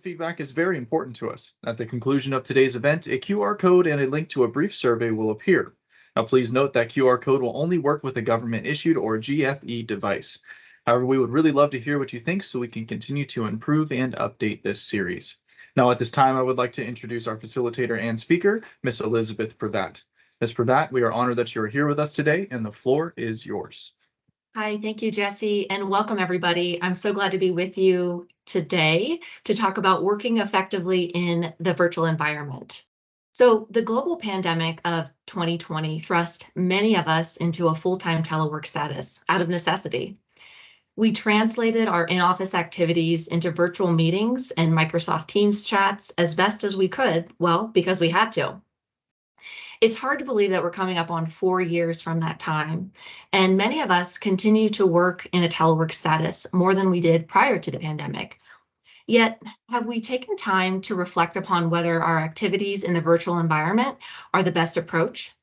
feedback is very important to us. At the conclusion of today's event, a QR code and a link to a brief survey will appear. Now, please note that QR code will only work with a government-issued or GFE device. However, we would really love to hear what you think so we can continue to improve and update this series. Now, at this time, I would like to introduce our facilitator and speaker, Ms. Elizabeth Prevatt. Ms. Prevatt, we are honored that you are here with us today, and the floor is yours. Hi, thank you, Jesse, and welcome everybody. I'm so glad to be with you today to talk about working effectively in the virtual environment. So the global pandemic of 2020 thrust many of us into a full-time telework status out of necessity. We translated our in-office activities into virtual meetings and Microsoft Teams chats as best as we could, well, because we had to. It's hard to believe that we're coming up on 4 years from that time, and many of us continue to work in a telework status more than we did prior to the pandemic. Yet, have we taken time to reflect upon whether our activities in the virtual environment are the best approach?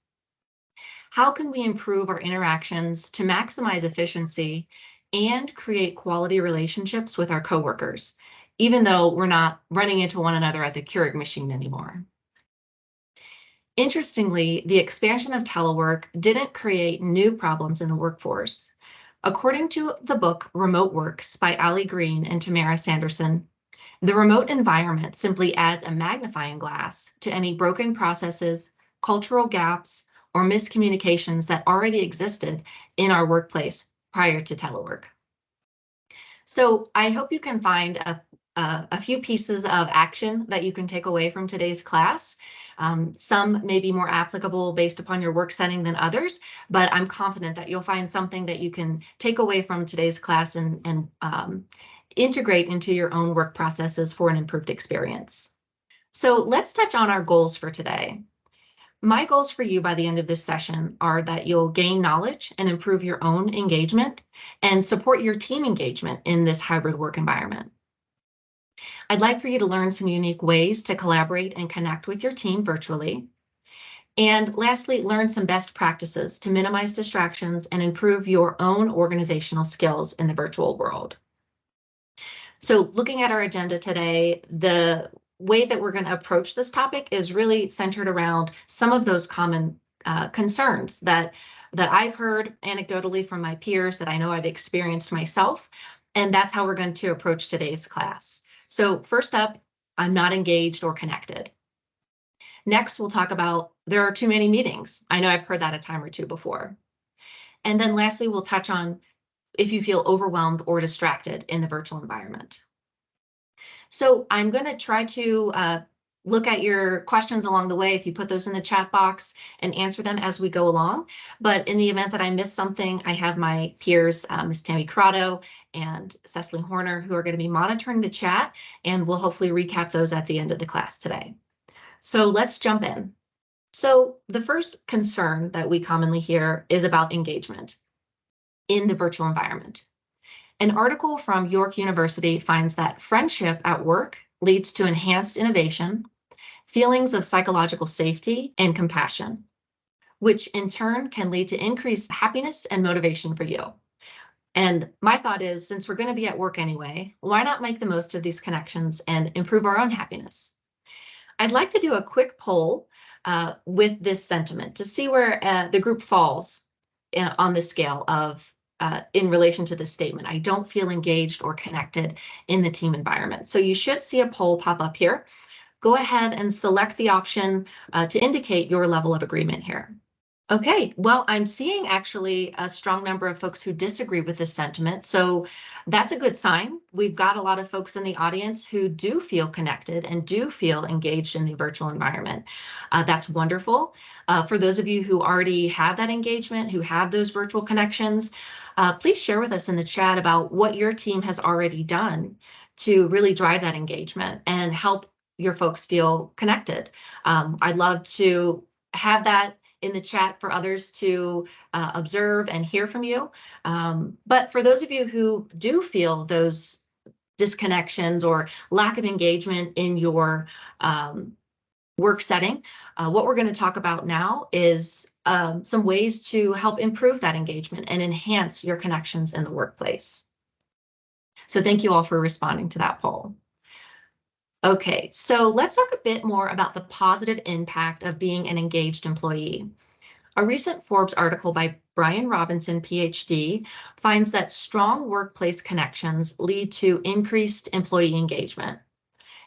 How can we improve our interactions to maximize efficiency and create quality relationships with our coworkers, even though we're not running into one another at the Keurig machine anymore? Interestingly, the expansion of telework didn't create new problems in the workforce. According to the book Remote Works by Ali Green and Tamara Sanderson, the remote environment simply adds a magnifying glass to any broken processes, cultural gaps, or miscommunications that already existed in our workplace prior to telework. So I hope you can find a few pieces of action that you can take away from today's class. Some may be more applicable based upon your work setting than others, but I'm confident that you'll find something that you can take away from today's class and integrate into your own work processes for an improved experience. So let's touch on our goals for today. My goals for you by the end of this session are that you'll gain knowledge and improve your own engagement and support your team engagement in this hybrid work environment. I'd like for you to learn some unique ways to collaborate and connect with your team virtually. And lastly, learn some best practices to minimize distractions and improve your own organizational skills in the virtual world. So looking at our agenda today, the way that we're going to approach this topic is really centered around some of those common concerns that I've heard anecdotally from my peers, that I know I've experienced myself, and that's how we're going to approach today's class. So first up, I'm not engaged or connected. Next, we'll talk about there are too many meetings. I know I've heard that a time or two before. And then lastly, we'll touch on if you feel overwhelmed or distracted in the virtual environment. So I'm going to try to look at your questions along the way if you put those in the chat box and answer them as we go along. But in the event that I miss something, I have my peers, Ms. Tammy Crotto and Cecily Horner, who are going to be monitoring the chat, and we'll hopefully recap those at the end of the class today. So let's jump in. So the first concern that we commonly hear is about engagement in the virtual environment. An article from York University finds that friendship at work leads to enhanced innovation, feelings of psychological safety, and compassion, which in turn can lead to increased happiness and motivation for you. And my thought is, since we're going to be at work anyway, why not make the most of these connections and improve our own happiness? I'd like to do a quick poll with this sentiment to see where the group falls on the scale of in relation to this statement. I don't feel engaged or connected in the team environment. So you should see a poll pop up here. Go ahead and select the option to indicate your level of agreement here. Okay, well, I'm seeing actually a strong number of folks who disagree with this sentiment, so that's a good sign. We've got a lot of folks in the audience who do feel connected and do feel engaged in the virtual environment. That's wonderful. For those of you who already have that engagement, who have those virtual connections, please share with us in the chat about what your team has already done to really drive that engagement and help your folks feel connected. I'd love to have that in the chat for others to observe and hear from you. But for those of you who do feel those disconnections or lack of engagement in your work setting, what we're going to talk about now is some ways to help improve that engagement and enhance your connections in the workplace. So thank you all for responding to that poll. Okay, so let's talk a bit more about the positive impact of being an engaged employee. A recent Forbes article by Brian Robinson, PhD, finds that strong workplace connections lead to increased employee engagement.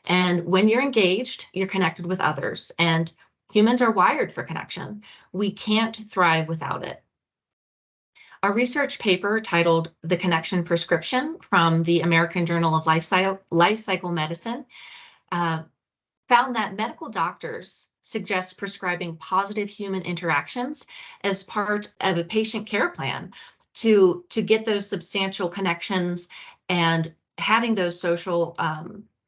And when you're engaged, you're connected with others, and humans are wired for connection. We can't thrive without it. A research paper titled The Connection Prescription from the American Journal of Life Cycle Medicine uh, found that medical doctors suggest prescribing positive human interactions as part of a patient care plan to get those substantial connections, and having those social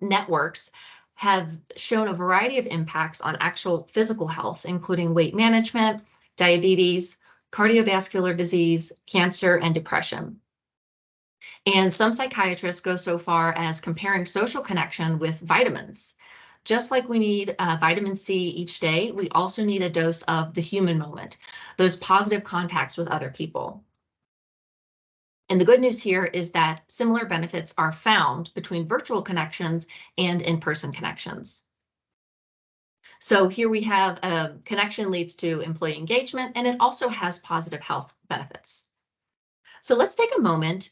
networks have shown a variety of impacts on actual physical health, including weight management, diabetes, cardiovascular disease, cancer, and depression. And some psychiatrists go so far as comparing social connection with vitamins. Just like we need vitamin C each day, we also need a dose of the human moment, those positive contacts with other people. And the good news here is that similar benefits are found between virtual connections and in-person connections. So here we have a connection leads to employee engagement, and it also has positive health benefits. So let's take a moment.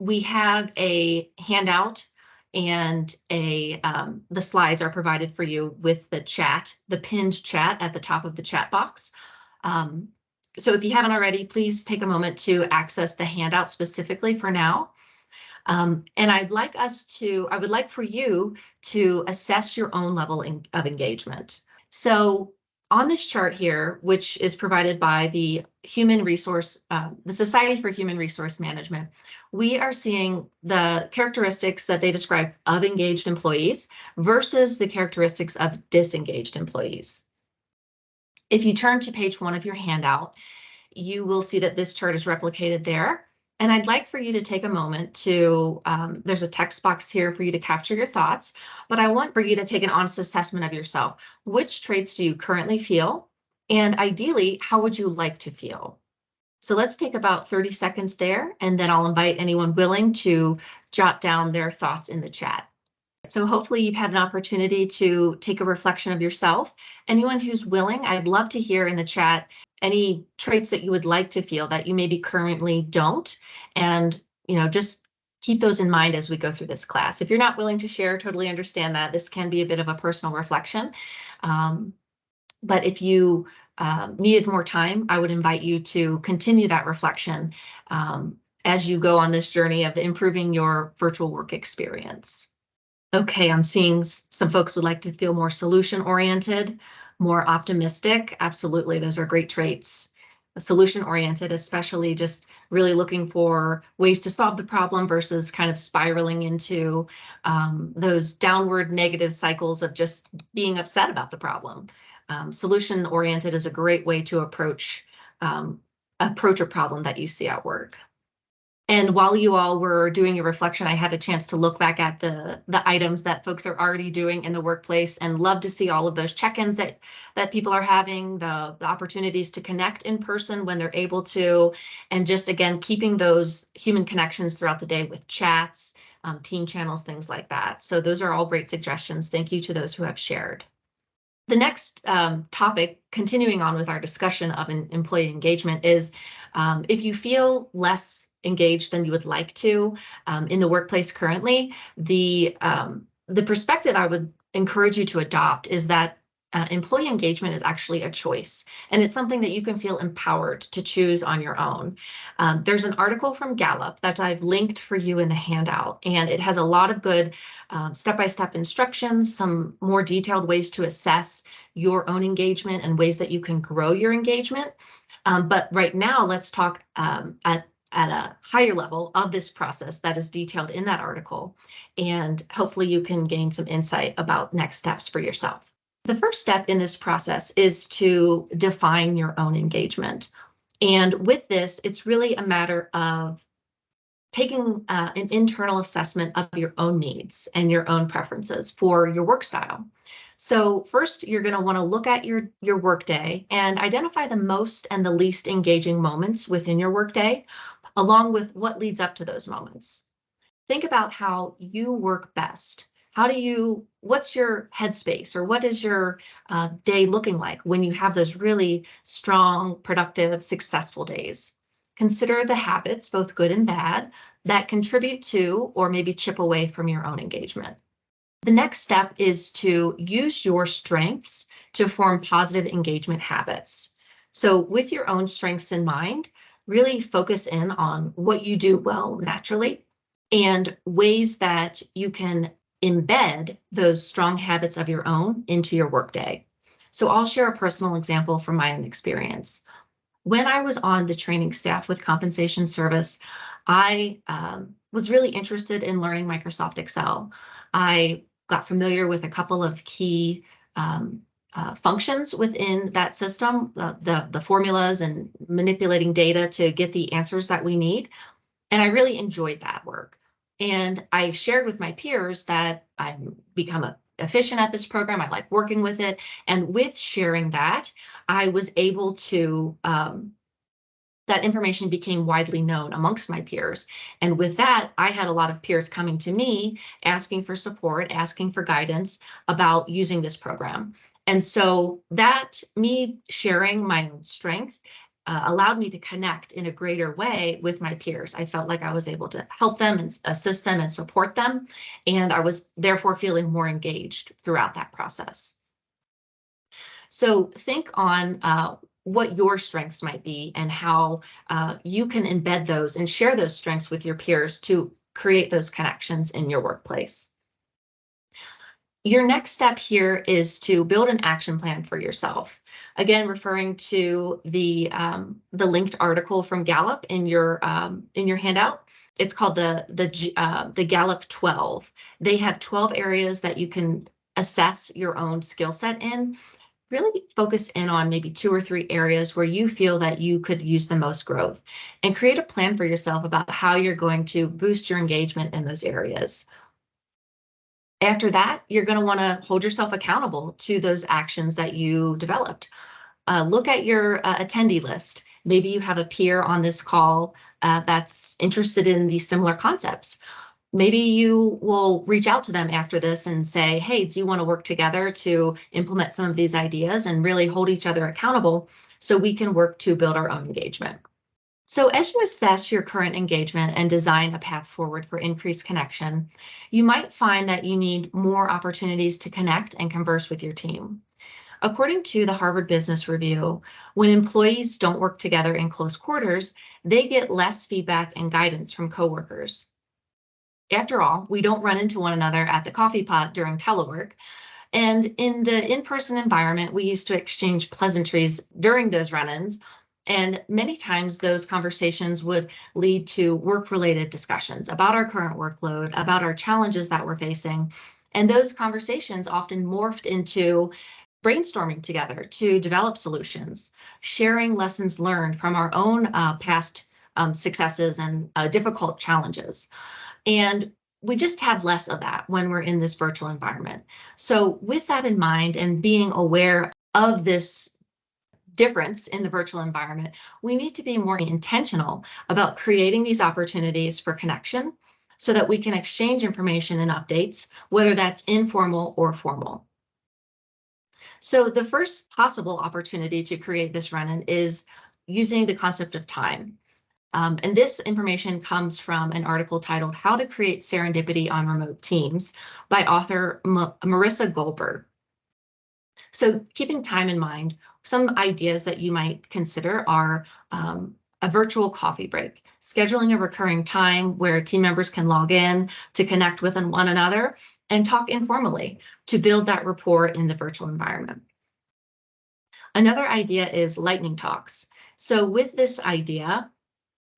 We have a handout, and the slides are provided for you with the chat, the pinned chat at the top of the chat box. So if you haven't already, please take a moment to access the handout specifically for now. And I would like for you to assess your own level of engagement. So on this chart here, which is provided by the Society for Human Resource Management, we are seeing the characteristics that they describe of engaged employees versus the characteristics of disengaged employees. If you turn to page 1 of your handout, you will see that this chart is replicated there. And I'd like for you to take a moment to, there's a text box here for you to capture your thoughts, but I want for you to take an honest assessment of yourself. Which traits do you currently feel? And ideally, how would you like to feel? So let's take about 30 seconds there, and then I'll invite anyone willing to jot down their thoughts in the chat. So hopefully you've had an opportunity to take a reflection of yourself. Anyone who's willing, I'd love to hear in the chat any traits that you would like to feel that you maybe currently don't. And, just keep those in mind as we go through this class. If you're not willing to share, totally understand that. This can be a bit of a personal reflection. But if you needed more time, I would invite you to continue that reflection as you go on this journey of improving your virtual work experience. Okay, I'm seeing some folks would like to feel more solution-oriented, more optimistic. Absolutely, those are great traits. Solution-oriented, especially just really looking for ways to solve the problem versus kind of spiraling into those downward negative cycles of just being upset about the problem. Solution-oriented is a great way to approach a problem that you see at work. And while you all were doing your reflection, I had a chance to look back at the items that folks are already doing in the workplace, and love to see all of those check-ins that people are having, the opportunities to connect in person when they're able to, and just again, keeping those human connections throughout the day with chats, team channels, things like that. So those are all great suggestions. Thank you to those who have shared. The next topic, continuing on with our discussion of employee engagement, is if you feel less engaged than you would like to in the workplace currently, the perspective I would encourage you to adopt is that employee engagement is actually a choice, and it's something that you can feel empowered to choose on your own. There's an article from Gallup that I've linked for you in the handout, and it has a lot of good step-by-step instructions, some more detailed ways to assess your own engagement and ways that you can grow your engagement. But right now, let's talk at a higher level of this process that is detailed in that article, and hopefully you can gain some insight about next steps for yourself. The first step in this process is to define your own engagement. And with this, it's really a matter of taking an internal assessment of your own needs and your own preferences for your work style. So first, you're going to want to look at your workday and identify the most and the least engaging moments within your workday, along with what leads up to those moments. Think about how you work best. what's your headspace, or what is your day looking like when you have those really strong, productive, successful days? Consider the habits, both good and bad, that contribute to or maybe chip away from your own engagement. The next step is to use your strengths to form positive engagement habits. So with your own strengths in mind, really focus in on what you do well naturally and ways that you can embed those strong habits of your own into your workday. So I'll share a personal example from my own experience. When I was on the training staff with compensation service, I was really interested in learning Microsoft Excel. I got familiar with a couple of key functions within that system, the formulas and manipulating data to get the answers that we need. And I really enjoyed that work. And I shared with my peers that I'm become efficient at this program. I like working with it. And with sharing that, I was able to, that information became widely known amongst my peers. And with that, I had a lot of peers coming to me, asking for support, asking for guidance about using this program. And so that me sharing my own strength allowed me to connect in a greater way with my peers. I felt like I was able to help them and assist them and support them. And I was therefore feeling more engaged throughout that process. So think on what your strengths might be and how you can embed those and share those strengths with your peers to create those connections in your workplace. Your next step here is to build an action plan for yourself. Again, referring to the linked article from Gallup in your handout. It's called the Gallup 12. They have 12 areas that you can assess your own skill set in. Really focus in on maybe 2 or 3 areas where you feel that you could use the most growth, and create a plan for yourself about how you're going to boost your engagement in those areas. After that, you're going to want to hold yourself accountable to those actions that you developed. Look at your attendee list. Maybe you have a peer on this call that's interested in these similar concepts. Maybe you will reach out to them after this and say, hey, do you want to work together to implement some of these ideas and really hold each other accountable so we can work to build our own engagement? So as you assess your current engagement and design a path forward for increased connection, you might find that you need more opportunities to connect and converse with your team. According to the Harvard Business Review, when employees don't work together in close quarters, they get less feedback and guidance from coworkers. After all, we don't run into one another at the coffee pot during telework. And in the in-person environment, we used to exchange pleasantries during those run-ins. And many times those conversations would lead to work-related discussions about our current workload, about our challenges that we're facing. And those conversations often morphed into brainstorming together to develop solutions, sharing lessons learned from our own past successes and difficult challenges. And we just have less of that when we're in this virtual environment. So with that in mind and being aware of this difference in the virtual environment, we need to be more intentional about creating these opportunities for connection so that we can exchange information and updates, whether that's informal or formal. So the first possible opportunity to create this run-in is using the concept of time. And this information comes from an article titled How to Create Serendipity on Remote Teams by author Marissa Goldberg. So keeping time in mind, some ideas that you might consider are a virtual coffee break, scheduling a recurring time where team members can log in to connect with one another and talk informally to build that rapport in the virtual environment. Another idea is lightning talks. So with this idea,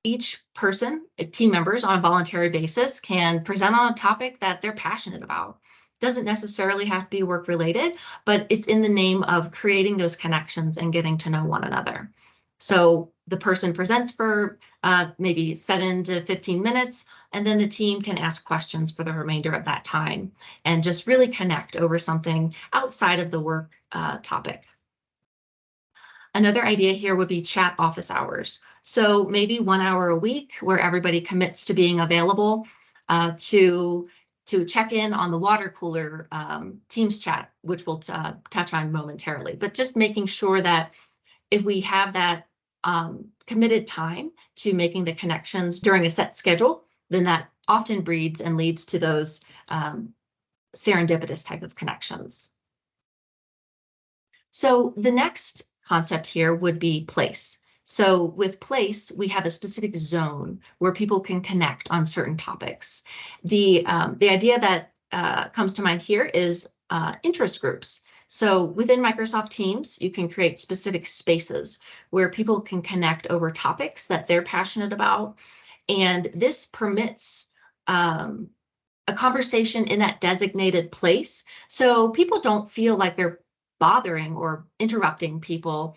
each person, team members on a voluntary basis, can present on a topic that they're passionate about. Doesn't necessarily have to be work related, but it's in the name of creating those connections and getting to know one another. So the person presents for maybe 7 to 15 minutes, and then the team can ask questions for the remainder of that time and just really connect over something outside of the work topic. Another idea here would be chat office hours. So maybe 1 hour a week where everybody commits to being available to to check in on the water cooler Teams chat, which we'll touch on momentarily, but just making sure that if we have that committed time to making the connections during a set schedule, then that often breeds and leads to those serendipitous type of connections. So the next concept here would be place. So with place, we have a specific zone where people can connect on certain topics. The idea that comes to mind here is interest groups. So within Microsoft Teams, you can create specific spaces where people can connect over topics that they're passionate about. And this permits a conversation in that designated place. So people don't feel like they're bothering or interrupting people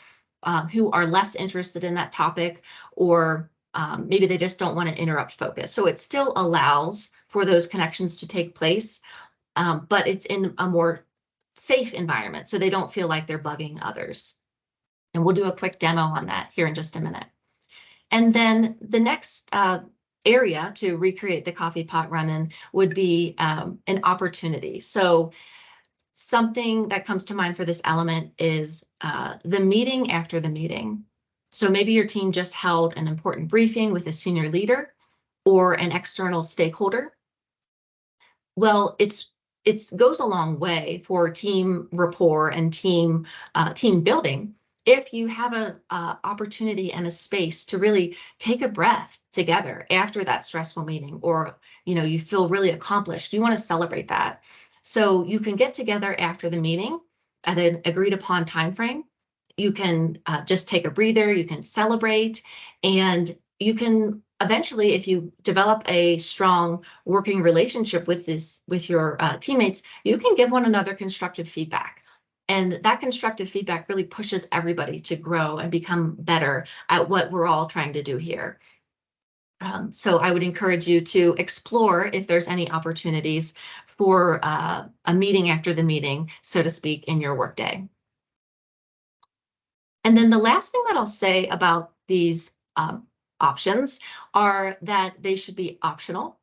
who are less interested in that topic, or maybe they just don't want to interrupt focus. So it still allows for those connections to take place, but it's in a more safe environment, so they don't feel like they're bugging others. And we'll do a quick demo on that here in just a minute. And then the next area to recreate the coffee pot run-in would be an opportunity. So something that comes to mind for this element is the meeting after the meeting. So maybe your team just held an important briefing with a senior leader or an external stakeholder. Well, it goes a long way for team rapport and team building if you have a opportunity and a space to really take a breath together after that stressful meeting, or you feel really accomplished. You want to celebrate that. So you can get together after the meeting at an agreed upon time frame. You can just take a breather, you can celebrate, and you can eventually, if you develop a strong working relationship with your teammates, you can give one another constructive feedback. And that constructive feedback really pushes everybody to grow and become better at what we're all trying to do here. So I would encourage you to explore if there's any opportunities for a meeting after the meeting, so to speak, in your workday. And then the last thing that I'll say about these options are that they should be optional,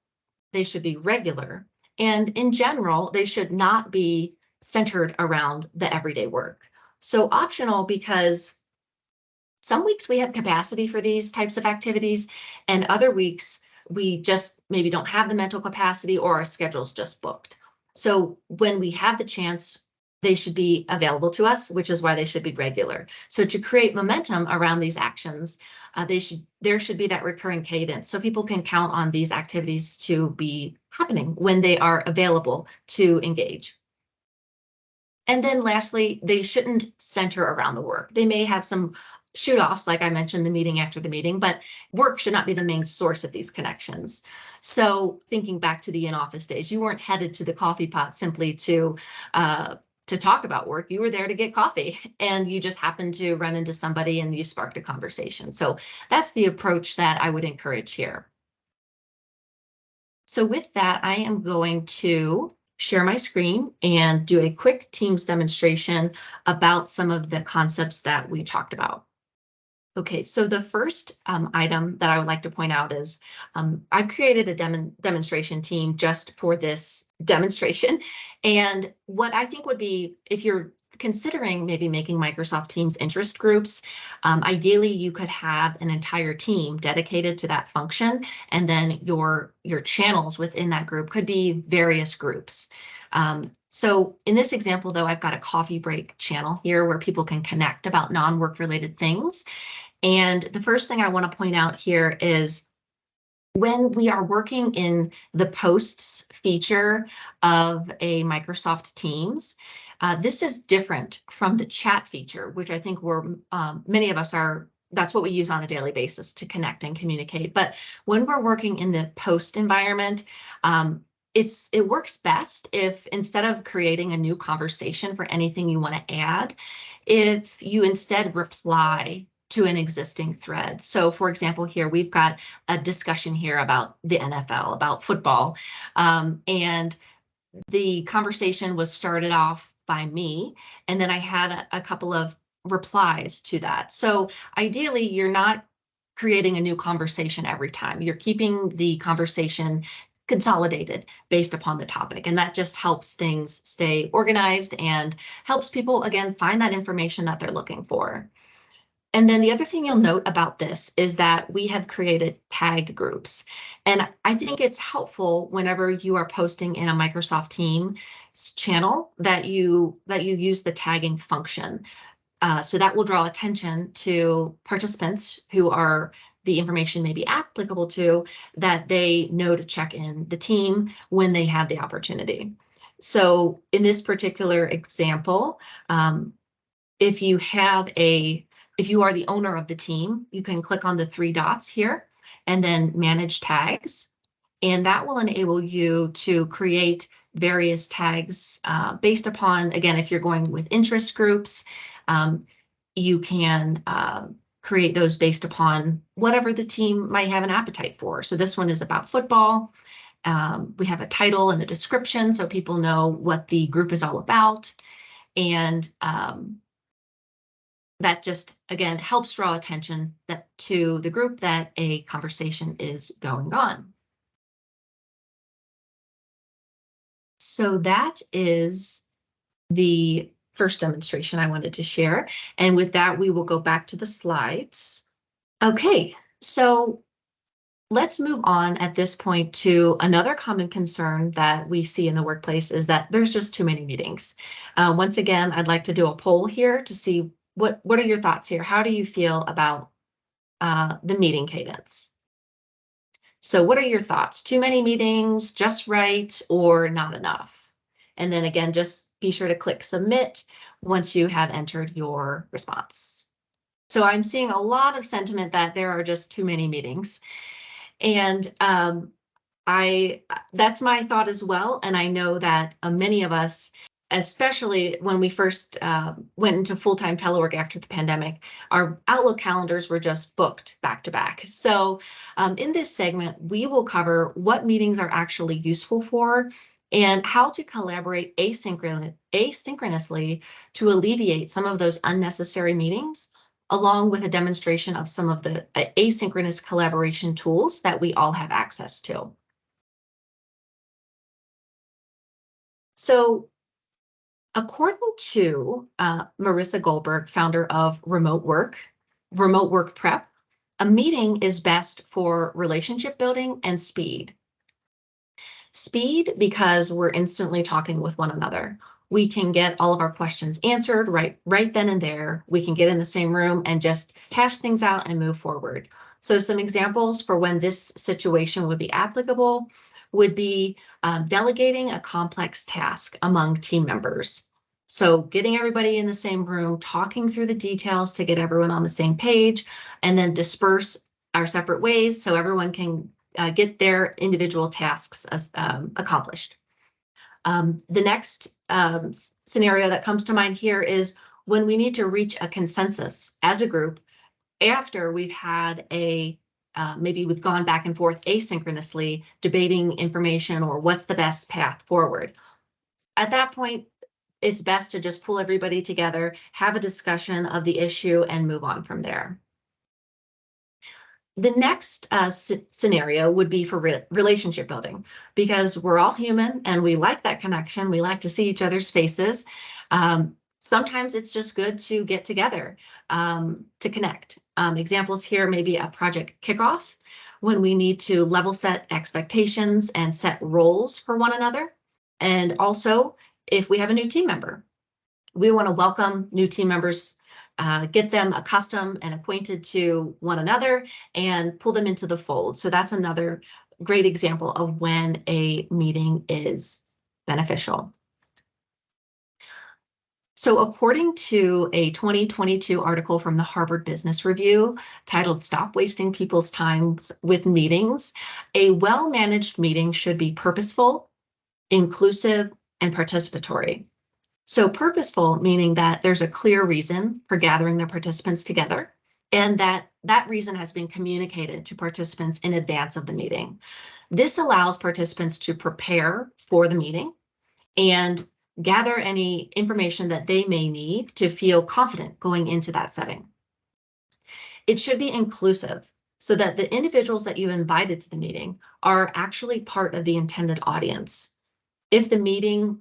they should be regular, and in general, they should not be centered around the everyday work. So optional because some weeks we have capacity for these types of activities, and other weeks we just maybe don't have the mental capacity, or our schedule's just booked. So when we have the chance, they should be available to us, which is why they should be regular. So to create momentum around these actions, there should be that recurring cadence, so people can count on these activities to be happening when they are available to engage. And then lastly, they shouldn't center around the work. They may have some shoot-offs, like I mentioned, the meeting after the meeting, but work should not be the main source of these connections. So thinking back to the in-office days, you weren't headed to the coffee pot simply to talk about work. You were there to get coffee, and you just happened to run into somebody and you sparked a conversation. So that's the approach that I would encourage here. So with that, I am going to share my screen and do a quick Teams demonstration about some of the concepts that we talked about. Okay, so the first item that I would like to point out is I've created a demonstration team just for this demonstration. And what I think would be, if you're considering maybe making Microsoft Teams interest groups, ideally you could have an entire team dedicated to that function, and then your channels within that group could be various groups. So in this example, though, I've got a coffee break channel here where people can connect about non-work related things. And the first thing I want to point out here is when we are working in the posts feature of a Microsoft Teams, this is different from the chat feature, which I think many of us are, that's what we use on a daily basis to connect and communicate. But when we're working in the post environment, it works best if, instead of creating a new conversation for anything you want to add, if you instead reply to an existing thread. So for example, here we've got a discussion here about the NFL, about football, and the conversation was started off by me, and then I had a couple of replies to that. So ideally, you're not creating a new conversation every time. You're keeping the conversation consolidated based upon the topic. And that just helps things stay organized and helps people, again, find that information that they're looking for. And then the other thing you'll note about this is that we have created tag groups. And I think it's helpful whenever you are posting in a Microsoft Teams channel that you use the tagging function. So that will draw attention to participants who are the information may be applicable to, that they know to check in the team when they have the opportunity. So in this particular example, if you are the owner of the team, you can click on the 3 dots here and then manage tags. And that will enable you to create various tags based upon, again, if you're going with interest groups, you can create those based upon whatever the team might have an appetite for. So this one is about football. We have a title and a description so people know what the group is all about. And that just, again, helps draw attention to the group that a conversation is going on. So that is the first demonstration I wanted to share. And with that, we will go back to the slides. Okay, so let's move on at this point to another common concern that we see in the workplace is that there's just too many meetings. Once again, I'd like to do a poll here to see what are your thoughts here? How do you feel about the meeting cadence? So what are your thoughts? Too many meetings, just right, or not enough? And then again, just be sure to click submit once you have entered your response. So I'm seeing a lot of sentiment that there are just too many meetings. And that's my thought as well. And I know that many of us, especially when we first went into full-time telework after the pandemic, our Outlook calendars were just booked back to back. So in this segment, we will cover what meetings are actually useful for and how to collaborate asynchronously to alleviate some of those unnecessary meetings, along with a demonstration of some of the asynchronous collaboration tools that we all have access to. So according to Marissa Goldberg, founder of Remote Work Prep, a meeting is best for relationship building and speed. Speed because we're instantly talking with one another. We can get all of our questions answered right then and there. We can get in the same room and just hash things out and move forward. So some examples for when this situation would be applicable would be delegating a complex task among team members. So getting everybody in the same room, talking through the details to get everyone on the same page, and then disperse our separate ways so everyone can get their individual tasks accomplished. The next scenario that comes to mind here is when we need to reach a consensus as a group after we've had maybe we've gone back and forth asynchronously debating information or what's the best path forward. At that point, it's best to just pull everybody together, have a discussion of the issue, and move on from there. The next scenario would be for relationship building, because we're all human and we like that connection. We like to see each other's faces. Sometimes it's just good to get together to connect. Examples here may be a project kickoff when we need to level set expectations and set roles for one another. And also, if we have a new team member, we want to welcome new team members, get them accustomed and acquainted to one another and pull them into the fold. So that's another great example of when a meeting is beneficial. So according to a 2022 article from the Harvard Business Review titled "Stop Wasting People's Time with Meetings," a well-managed meeting should be purposeful, inclusive, and participatory. So purposeful, meaning that there's a clear reason for gathering the participants together, and that reason has been communicated to participants in advance of the meeting. This allows participants to prepare for the meeting and gather any information that they may need to feel confident going into that setting. It should be inclusive. so that the individuals that you invited to the meeting are actually part of the intended audience. If the meeting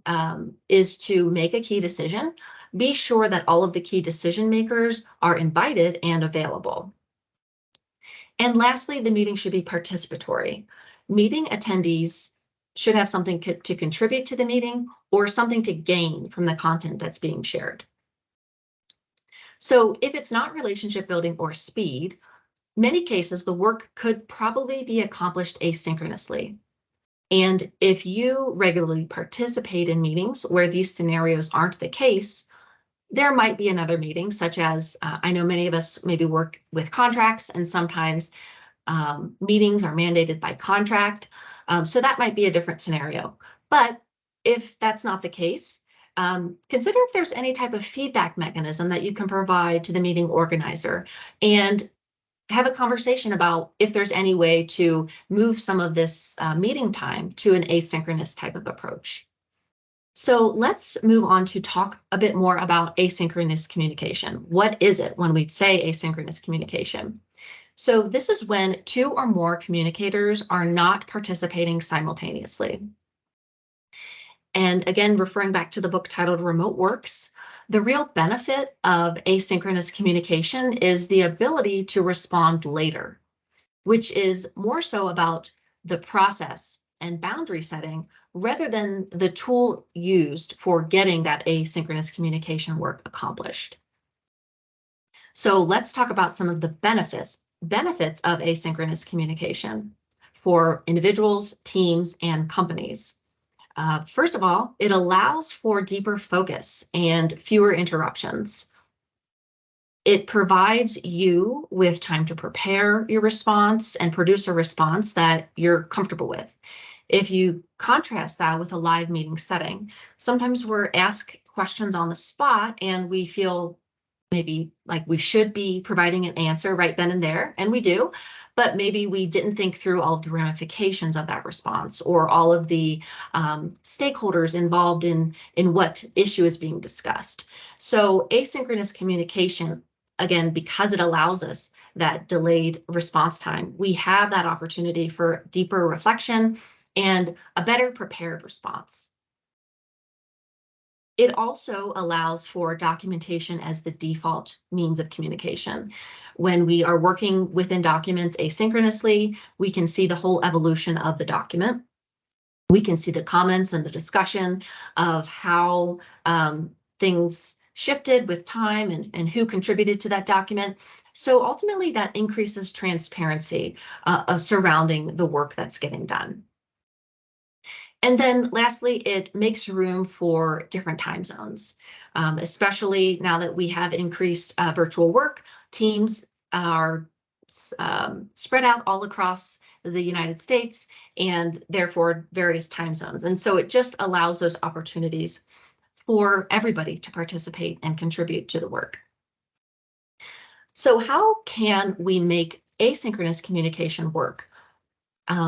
is to make a key decision, be sure that all of the key decision makers are invited and available. And lastly, the meeting should be participatory. Meeting attendees should have something to contribute to the meeting or something to gain from the content that's being shared. So if it's not relationship building or speed, many cases the work could probably be accomplished asynchronously. And if you regularly participate in meetings where these scenarios aren't the case, there might be another meeting, such as I know many of us maybe work with contracts, and sometimes meetings are mandated by contract. So that might be a different scenario. But if that's not the case, consider if there's any type of feedback mechanism that you can provide to the meeting organizer, and have a conversation about if there's any way to move some of this meeting time to an asynchronous type of approach. So let's move on to talk a bit more about asynchronous communication. What is it when we say asynchronous communication? So this is when two or more communicators are not participating simultaneously. And again, referring back to the book titled Remote Works, the real benefit of asynchronous communication is the ability to respond later, which is more so about the process and boundary setting rather than the tool used for getting that asynchronous communication work accomplished. So let's talk about some of the benefits of asynchronous communication for individuals, teams, and companies. First of all, it allows for deeper focus and fewer interruptions. It provides you with time to prepare your response and produce a response that you're comfortable with. If you contrast that with a live meeting setting, sometimes we're asked questions on the spot and we feel maybe like we should be providing an answer right then and there, and we do, but maybe we didn't think through all of the ramifications of that response or all of the stakeholders involved in what issue is being discussed. So asynchronous communication, again, because it allows us that delayed response time, we have that opportunity for deeper reflection and a better prepared response. It also allows for documentation as the default means of communication. When we are working within documents asynchronously, we can see the whole evolution of the document. We can see the comments and the discussion of how things shifted with time and who contributed to that document. So ultimately, that increases transparency surrounding the work that's getting done. And then lastly, it makes room for different time zones, especially now that we have increased virtual work. Teams are spread out all across the United States and therefore various time zones. And so it just allows those opportunities for everybody to participate and contribute to the work. So how can we make asynchronous communication work?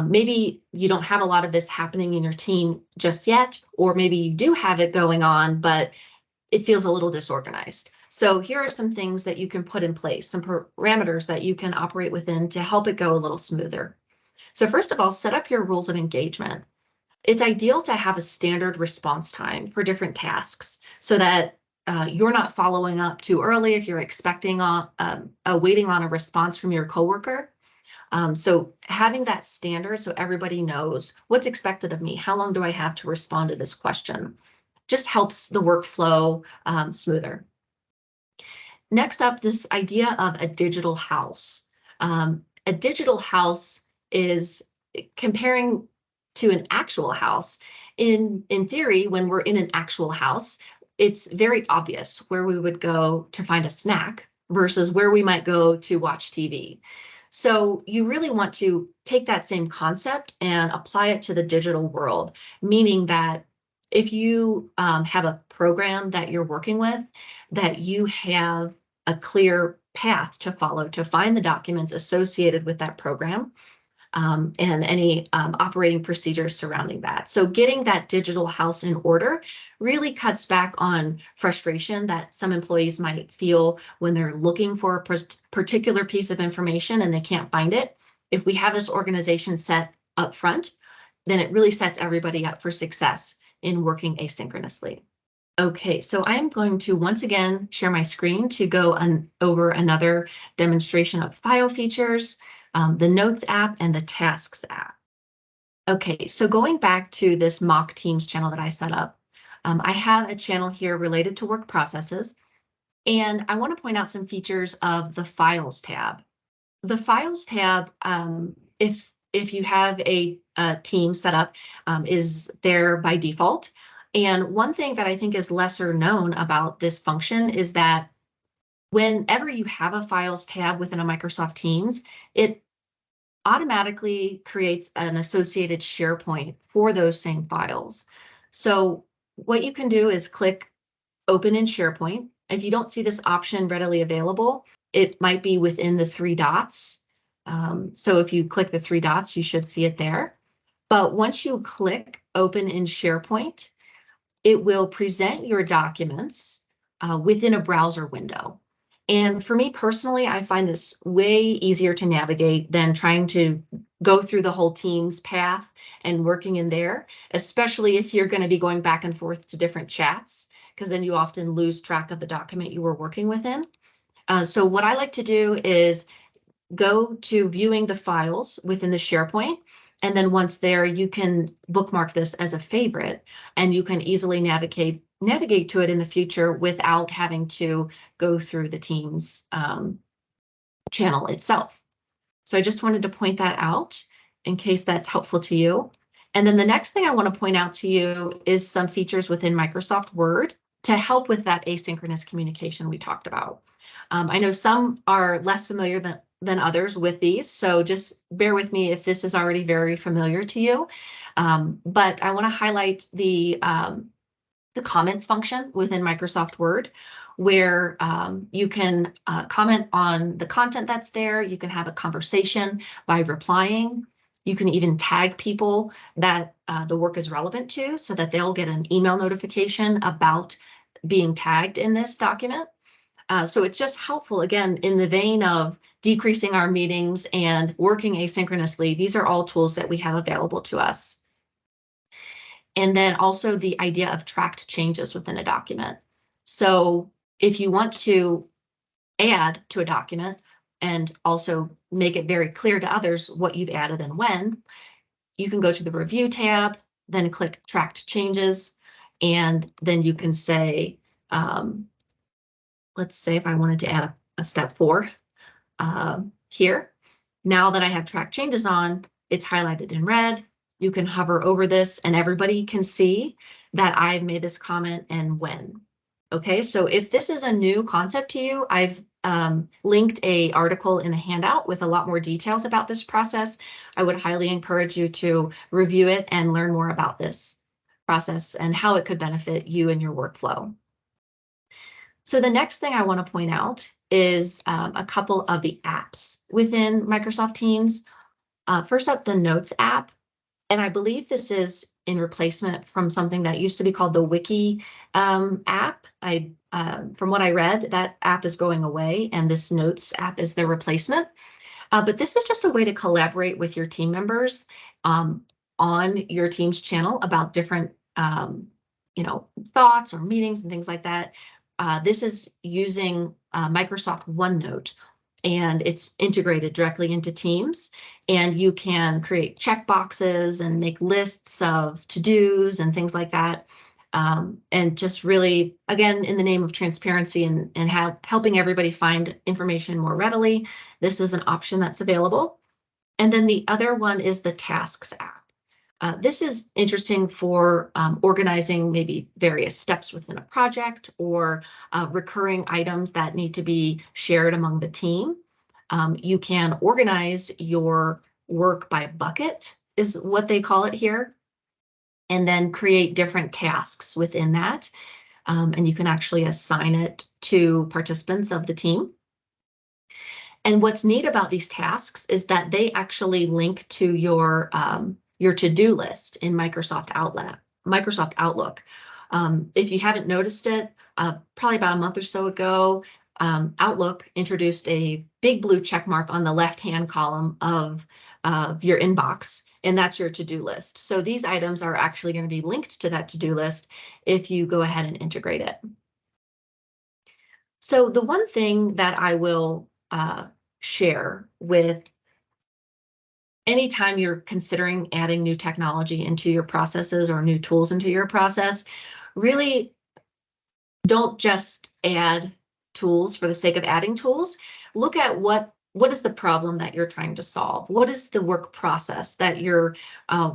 Maybe you don't have a lot of this happening in your team just yet, or maybe you do have it going on, but it feels a little disorganized. So here are some things that you can put in place, some parameters that you can operate within to help it go a little smoother. So first of all, set up your rules of engagement. It's ideal to have a standard response time for different tasks so that you're not following up too early if you're expecting waiting on a response from your coworker. So having that standard so everybody knows what's expected of me, how long do I have to respond to this question, just helps the workflow smoother. Next up, this idea of a digital house. A digital house is comparing to an actual house. In theory, when we're in an actual house, it's very obvious where we would go to find a snack versus where we might go to watch TV. So you really want to take that same concept and apply it to the digital world, meaning that if you have a program that you're working with, that you have a clear path to follow to find the documents associated with that program. and any operating procedures surrounding that. So getting that digital house in order really cuts back on frustration that some employees might feel when they're looking for a particular piece of information and they can't find it. If we have this organization set up front, then it really sets everybody up for success in working asynchronously. Okay, so I'm going to once again share my screen to go over another demonstration of file features, the Notes app and the Tasks app. Okay, so going back to this mock Teams channel that I set up, I have a channel here related to work processes, and I want to point out some features of the Files tab. The Files tab, if you have a team set up, is there by default. And one thing that I think is lesser known about this function is that whenever you have a Files tab within a Microsoft Teams, it automatically creates an associated SharePoint for those same files. So what you can do is click Open in SharePoint. If you don't see this option readily available, it might be within the three dots. So if you click the three dots, you should see it there. But once you click Open in SharePoint, it will present your documents within a browser window. And for me personally, I find this way easier to navigate than trying to go through the whole Teams path and working in there, especially if you're going to be going back and forth to different chats, because then you often lose track of the document you were working within. So what I like to do is go to viewing the files within the SharePoint. And then once there, you can bookmark this as a favorite, and you can easily navigate to it in the future without having to go through the Teams channel itself. So I just wanted to point that out in case that's helpful to you. And then the next thing I want to point out to you is some features within Microsoft Word to help with that asynchronous communication we talked about. I know some are less familiar than others with these, so just bear with me if this is already very familiar to you. But I want to highlight the comments function within Microsoft Word, where you can comment on the content that's there. You can have a conversation by replying. You can even tag people that the work is relevant to so that they'll get an email notification about being tagged in this document. So it's just helpful, again, in the vein of decreasing our meetings and working asynchronously. These are all tools that we have available to us. And then also the idea of tracked changes within a document. So if you want to add to a document and also make it very clear to others what you've added and when, you can go to the Review tab, then click Tracked Changes, and then you can say, let's say if I wanted to add a step 4 here. Now that I have track changes on, it's highlighted in red. You can hover over this and everybody can see that I've made this comment and when. Okay, so if this is a new concept to you, I've linked an article in the handout with a lot more details about this process. I would highly encourage you to review it and learn more about this process and how it could benefit you and your workflow. So the next thing I want to point out is a couple of the apps within Microsoft Teams. First up, the Notes app. And I believe this is in replacement from something that used to be called the Wiki app. From what I read, that app is going away and this Notes app is the replacement. But this is just a way to collaborate with your team members on your Teams channel about different thoughts or meetings and things like that. This is using Microsoft OneNote, and it's integrated directly into Teams, and you can create checkboxes and make lists of to-dos and things like that. And just really, again, in the name of transparency and helping everybody find information more readily, this is an option that's available. And then the other one is the Tasks app. This is interesting for organizing maybe various steps within a project or recurring items that need to be shared among the team. You can organize your work by bucket, is what they call it here, and then create different tasks within that. And you can actually assign it to participants of the team. And what's neat about these tasks is that they actually link to your to-do list in Microsoft Outlook. If you haven't noticed it, probably about a month or so ago, Outlook introduced a big blue check mark on the left-hand column of your inbox, and that's your to-do list. So these items are actually going to be linked to that to-do list if you go ahead and integrate it. So the one thing that I will share with anytime you're considering adding new technology into your processes or new tools into your process, really don't just add tools for the sake of adding tools. Look at what is the problem that you're trying to solve? What is the work process that you're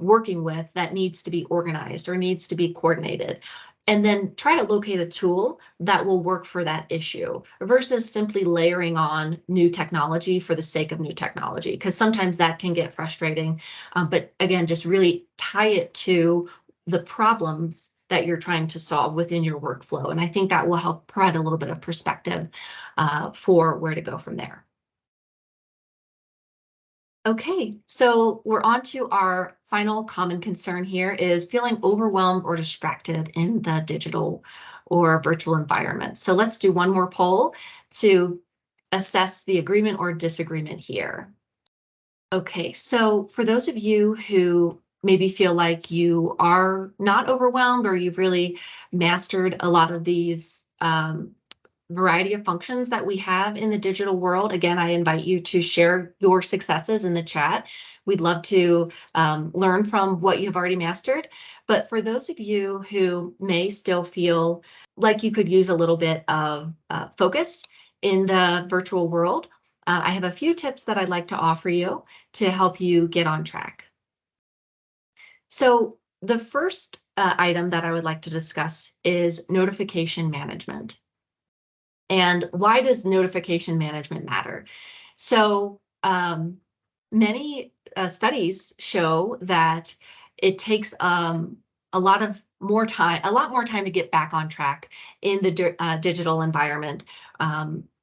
working with that needs to be organized or needs to be coordinated? And then try to locate a tool that will work for that issue versus simply layering on new technology for the sake of new technology, because sometimes that can get frustrating. But again, just really tie it to the problems that you're trying to solve within your workflow. And I think that will help provide a little bit of perspective for where to go from there. Okay, so we're on to our final common concern here is feeling overwhelmed or distracted in the digital or virtual environment. So let's do one more poll to assess the agreement or disagreement here. Okay, so for those of you who maybe feel like you are not overwhelmed or you've really mastered a lot of these variety of functions that we have in the digital world, again, I invite you to share your successes in the chat. We'd love to learn from what you've already mastered. But for those of you who may still feel like you could use a little bit of focus in the virtual world, I have a few tips that I'd like to offer you to help you get on track. So the first item that I would like to discuss is notification management. And why does notification management matter? So many studies show that it takes a lot more time to get back on track in the digital environment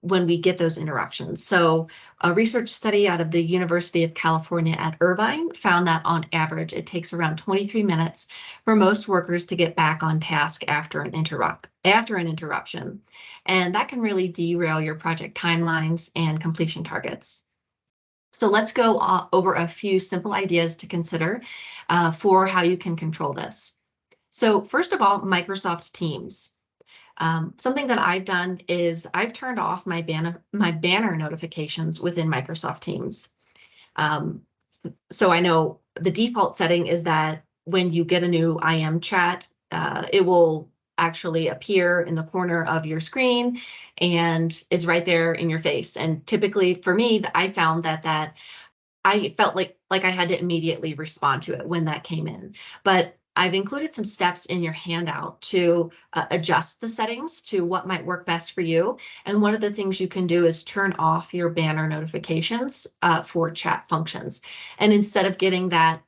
when we get those interruptions. So a research study out of the University of California at Irvine found that on average, it takes around 23 minutes for most workers to get back on task after an interruption. And that can really derail your project timelines and completion targets. So let's go over a few simple ideas to consider for how you can control this. So first of all, Microsoft Teams. Something that I've done is I've turned off my banner notifications within Microsoft Teams. So I know the default setting is that when you get a new IM chat, it will actually appear in the corner of your screen and is right there in your face. And typically for me, I found that I felt like I had to immediately respond to it when that came in. But I've included some steps in your handout to adjust the settings to what might work best for you. And one of the things you can do is turn off your banner notifications for chat functions. And instead of getting that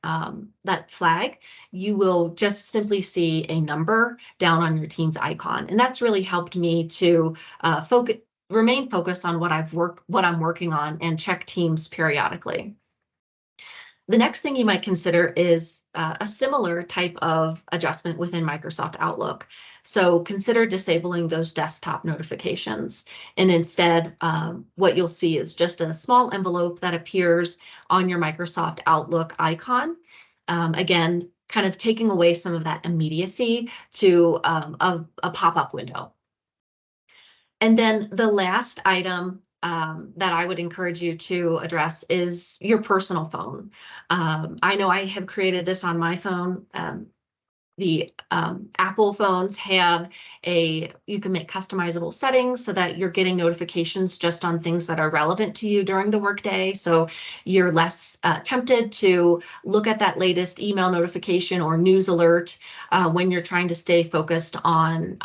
flag, you will just simply see a number down on your Teams icon. And that's really helped me to remain focused on what I'm working on and check Teams periodically. The next thing you might consider is a similar type of adjustment within Microsoft Outlook. So consider disabling those desktop notifications. And instead, what you'll see is just a small envelope that appears on your Microsoft Outlook icon. Again, kind of taking away some of that immediacy to a pop-up window. And then the last item that I would encourage you to address is your personal phone. I know I have created this on my phone. The Apple phones have you can make customizable settings so that you're getting notifications just on things that are relevant to you during the workday. So you're less tempted to look at that latest email notification or news alert when you're trying to stay focused on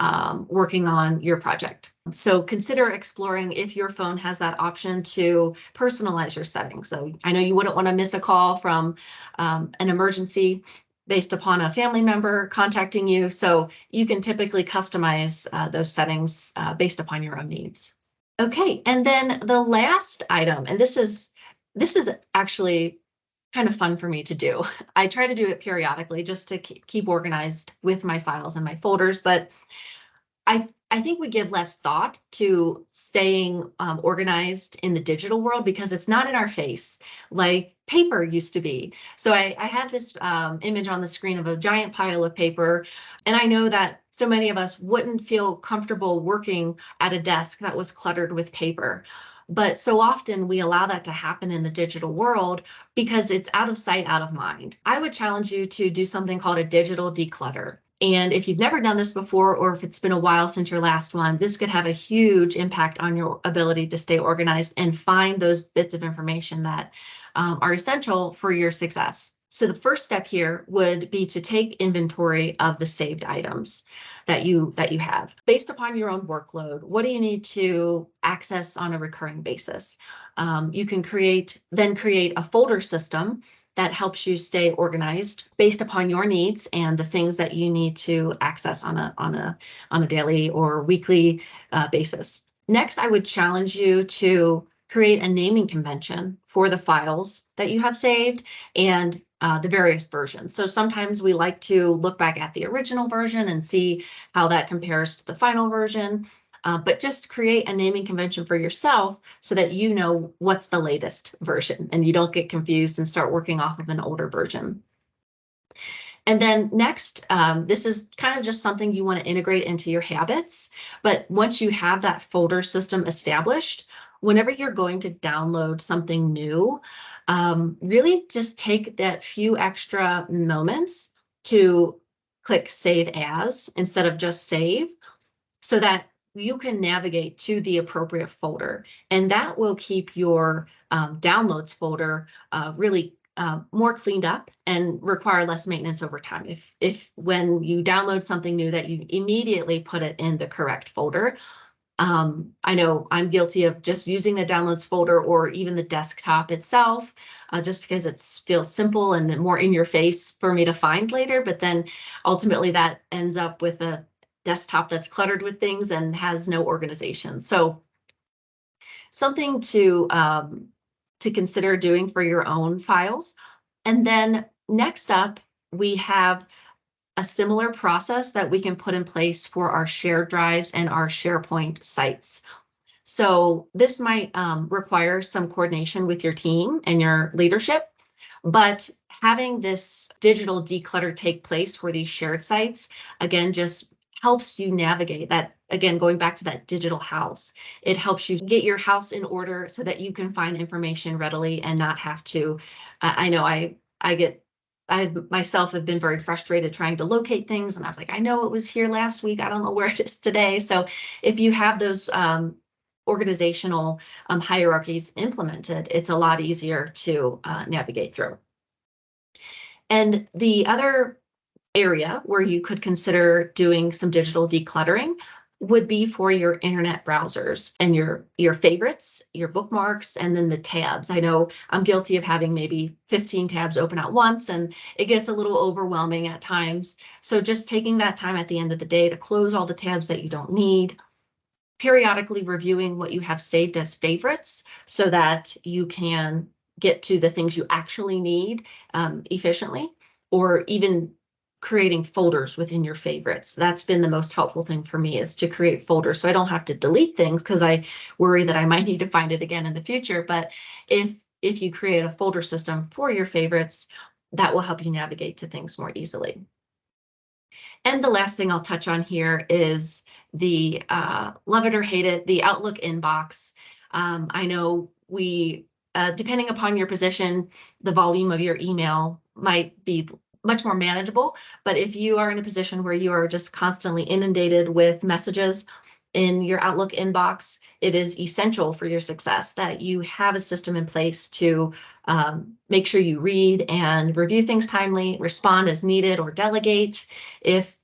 working on your project. So consider exploring if your phone has that option to personalize your settings. So I know you wouldn't want to miss a call from an emergency based upon a family member contacting you. So you can typically customize those settings based upon your own needs. Okay, and then the last item, and this is actually kind of fun for me to do. I try to do it periodically just to keep organized with my files and my folders, but I think we give less thought to staying organized in the digital world because it's not in our face like paper used to be. So I have this image on the screen of a giant pile of paper, and I know that so many of us wouldn't feel comfortable working at a desk that was cluttered with paper. But so often we allow that to happen in the digital world because it's out of sight, out of mind. I would challenge you to do something called a digital declutter. And if you've never done this before, or if it's been a while since your last one, this could have a huge impact on your ability to stay organized and find those bits of information that are essential for your success. So the first step here would be to take inventory of the saved items that you have. Based upon your own workload, what do you need to access on a recurring basis? You can create a folder system that helps you stay organized based upon your needs and the things that you need to access on a daily or weekly basis. Next, I would challenge you to create a naming convention for the files that you have saved and the various versions. So sometimes we like to look back at the original version and see how that compares to the final version. But just create a naming convention for yourself so that you know what's the latest version and you don't get confused and start working off of an older version. And then next, this is kind of just something you want to integrate into your habits. But once you have that folder system established, whenever you're going to download something new, really just take that few extra moments to click Save As instead of just Save, so that you can navigate to the appropriate folder, and that will keep your downloads folder really more cleaned up and require less maintenance over time. If when you download something new that you immediately put it in the correct folder. I know I'm guilty of just using the downloads folder or even the desktop itself, just because it feels simple and more in your face for me to find later. But then ultimately that ends up with a desktop that's cluttered with things and has no organization. So something to consider doing for your own files. And then next up, we have a similar process that we can put in place for our shared drives and our SharePoint sites. So this might require some coordination with your team and your leadership, but having this digital declutter take place for these shared sites, again, just helps you navigate that. Again, going back to that digital house, it helps you get your house in order so that you can find information readily and not have to. I know I myself have been very frustrated trying to locate things, and I was like, I know it was here last week. I don't know where it is today. So if you have those organizational hierarchies implemented, it's a lot easier to navigate through. And the other area where you could consider doing some digital decluttering would be for your internet browsers and your favorites, your bookmarks, and then the tabs. I know I'm guilty of having maybe 15 tabs open at once, and it gets a little overwhelming at times. So just taking that time at the end of the day to close all the tabs that you don't need, periodically reviewing what you have saved as favorites so that you can get to the things you actually need efficiently, or even creating folders within your favorites. That's been the most helpful thing for me, is to create folders so I don't have to delete things because I worry that I might need to find it again in the future. But if you create a folder system for your favorites, that will help you navigate to things more easily. And the last thing I'll touch on here is the love it or hate it, the Outlook inbox. I know we, depending upon your position, the volume of your email might be much more manageable. But if you are in a position where you are just constantly inundated with messages in your Outlook inbox, it is essential for your success that you have a system in place to make sure you read and review things timely, respond as needed, or delegate if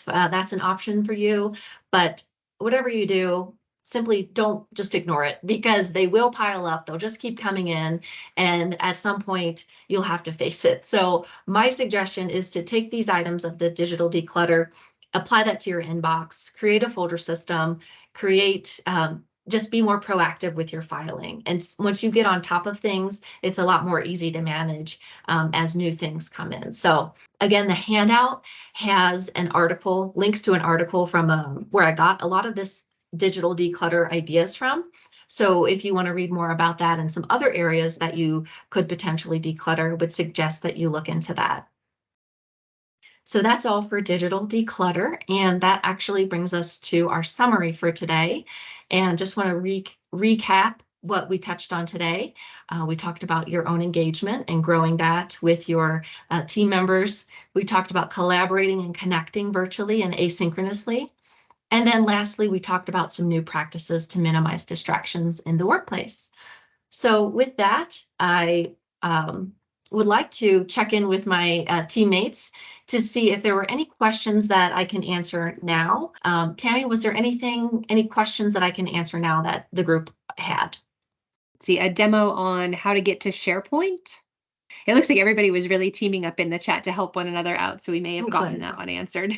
that's an option for you. But whatever you do, simply don't just ignore it, because they will pile up. They'll just keep coming in, and at some point you'll have to face it. So my suggestion is to take these items of the digital declutter, apply that to your inbox, create a folder system, create just be more proactive with your filing. And once you get on top of things, it's a lot more easy to manage as new things come in. So again, the handout has an article, links to an article from where I got a lot of this digital declutter ideas from. So if you want to read more about that and some other areas that you could potentially declutter, I would suggest that you look into that. So that's all for digital declutter. And that actually brings us to our summary for today. And just want to recap what we touched on today. We talked about your own engagement and growing that with your team members. We talked about collaborating and connecting virtually and asynchronously. And then lastly, we talked about some new practices to minimize distractions in the workplace. So with that, I would like to check in with my teammates to see if there were any questions that I can answer now. Tammy, was there any questions that I can answer now that the group had? See, a demo on how to get to SharePoint. It looks like everybody was really teaming up in the chat to help one another out, so we may have gotten that one answered.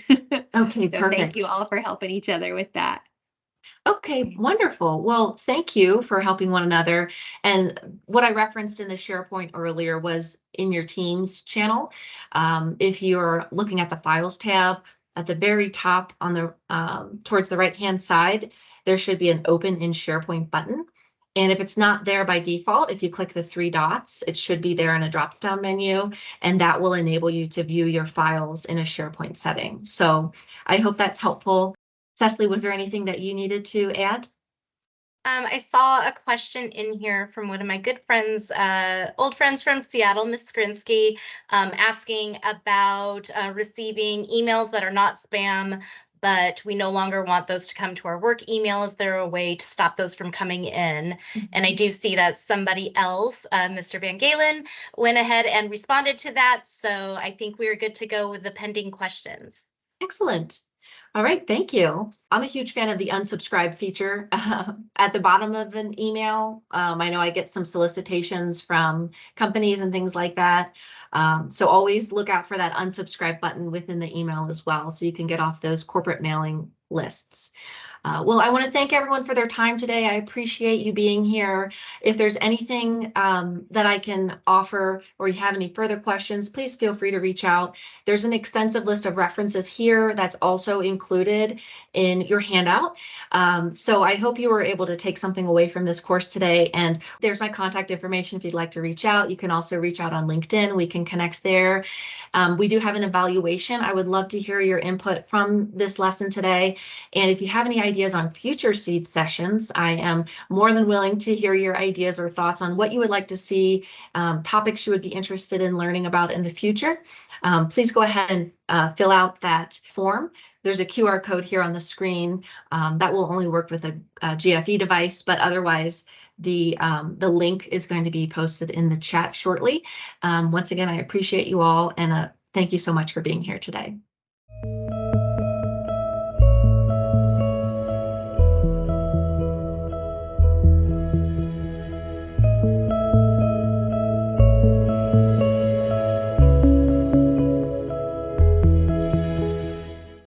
Okay, So perfect. thank you all for helping each other with that. Okay, wonderful. Well, thank you for helping one another. And what I referenced in the SharePoint earlier was in your Teams channel. If you're looking at the Files tab, at the very top on the towards the right-hand side, there should be an Open in SharePoint button. And if it's not there by default, if you click the three dots, it should be there in a drop-down menu, and that will enable you to view your files in a SharePoint setting. So I hope that's helpful. Cecily, was there anything that you needed to add? I saw a question in here from one of my good friends, old friends from Seattle, Miss Skrinsky, asking about receiving emails that are not spam, but we no longer want those to come to our work email. Is there a way to stop those from coming in? And I do see that somebody else, Mr. Van Galen, went ahead and responded to that. So I think we're good to go with the pending questions. Excellent. All right, thank you. I'm a huge fan of the unsubscribe feature at the bottom of an email. I know I get some solicitations from companies and things like that. So always look out for that unsubscribe button within the email as well, so you can get off those corporate mailing lists. Well, I want to thank everyone for their time today. I appreciate you being here. If there's anything that I can offer or you have any further questions, please feel free to reach out. There's an extensive list of references here that's also included in your handout. So I hope you were able to take something away from this course today. And there's my contact information if you'd like to reach out. You can also reach out on LinkedIn. We can connect there. We do have an evaluation. I would love to hear your input from this lesson today. And if you have any ideas on future seed sessions, I am more than willing to hear your ideas or thoughts on what you would like to see, topics you would be interested in learning about in the future. Please go ahead and fill out that form. There's a QR code here on the screen that will only work with a GFE device, but otherwise the link is going to be posted in the chat shortly. Once again, I appreciate you all, and thank you so much for being here today.